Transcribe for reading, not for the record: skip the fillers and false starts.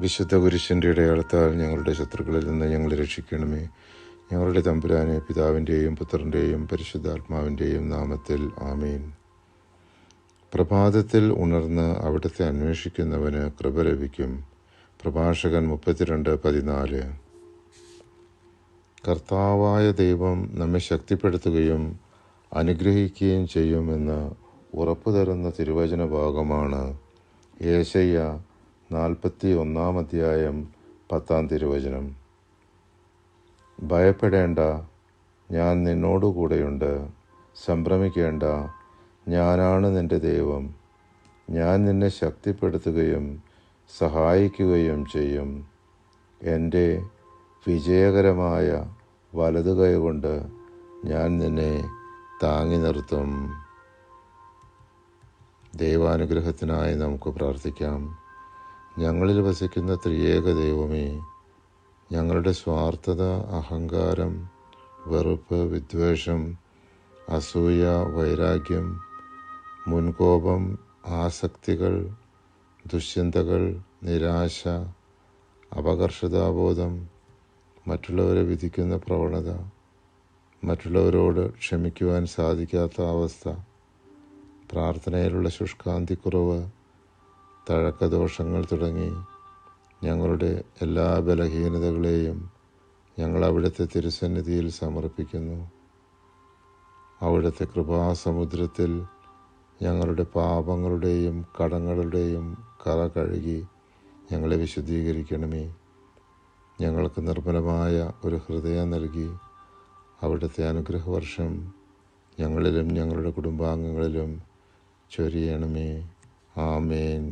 വിശുദ്ധ കുരിശിൻ്റെ ഇടയാളത്താൽ ഞങ്ങളുടെ ശത്രുക്കളിൽ നിന്ന് ഞങ്ങളെ രക്ഷിക്കണമേ. ഞങ്ങളുടെ തമ്പുരാനെ, പിതാവിൻ്റെയും പുത്രൻ്റെയും പരിശുദ്ധാത്മാവിൻ്റെയും നാമത്തിൽ ആമീൻ. പ്രഭാതത്തിൽ ഉണർന്ന് അവിടുത്തെ അന്വേഷിക്കുന്നവന് കൃപ ലഭിക്കും. പ്രഭാഷകൻ 32:14. കർത്താവായ ദൈവം നമ്മെ ശക്തിപ്പെടുത്തുകയും അനുഗ്രഹിക്കുകയും ചെയ്യുമെന്ന് ഉറപ്പു തരുന്ന തിരുവചന ഭാഗമാണ് യേശയ്യ 41:10 ഭയപ്പെടേണ്ട, ഞാൻ നിന്നോടുകൂടെയുണ്ട്. സംഭ്രമിക്കേണ്ട, ഞാനാണ് നിന്റെ ദൈവം. ഞാൻ നിന്നെ ശക്തിപ്പെടുത്തുകയും സഹായിക്കുകയും ചെയ്യും. എൻ്റെ വിജയകരമായ വലതുകൈ കൊണ്ട് ഞാൻ നിന്നെ താങ്ങി നിർത്തും. ദൈവാനുഗ്രഹത്തിനായി നമുക്ക് പ്രാർത്ഥിക്കാം. ഞങ്ങളിൽ വസിക്കുന്ന ത്രിയേക ദൈവമേ, ഞങ്ങളുടെ സ്വാർത്ഥത, അഹങ്കാരം, വെറുപ്പ്, വിദ്വേഷം, അസൂയ, വൈരാഗ്യം, മുൻകോപം, ആസക്തികൾ, ദുശ്ചിന്തകൾ, നിരാശ, അപകർഷതാബോധം, മറ്റുള്ളവരെ വിധിക്കുന്ന പ്രവണത, മറ്റുള്ളവരോട് ക്ഷമിക്കുവാൻ സാധിക്കാത്ത അവസ്ഥ, പ്രാർത്ഥനയിലുള്ള ശുഷ്കാന്തിക്കുറവ്, തഴക്കദോഷങ്ങൾ തുടങ്ങി ഞങ്ങളുടെ എല്ലാ ബലഹീനതകളെയും ഞങ്ങൾ അവിടുത്തെ തിരുസന്നിധിയിൽ സമർപ്പിക്കുന്നു. അവിടുത്തെ കൃപാസമുദ്രത്തിൽ ഞങ്ങളുടെ പാപങ്ങളുടെയും കടങ്ങളുടെയും കറ കഴുകി ഞങ്ങളെ വിശുദ്ധീകരിക്കണമേ. ഞങ്ങൾക്ക് നിർമ്മലമായ ഒരു ഹൃദയം നൽകി അവിടുത്തെ അനുഗ്രഹവർഷം ഞങ്ങളിലും ഞങ്ങളുടെ കുടുംബാംഗങ്ങളിലും ചൊരിയണമേ. ആമേൻ.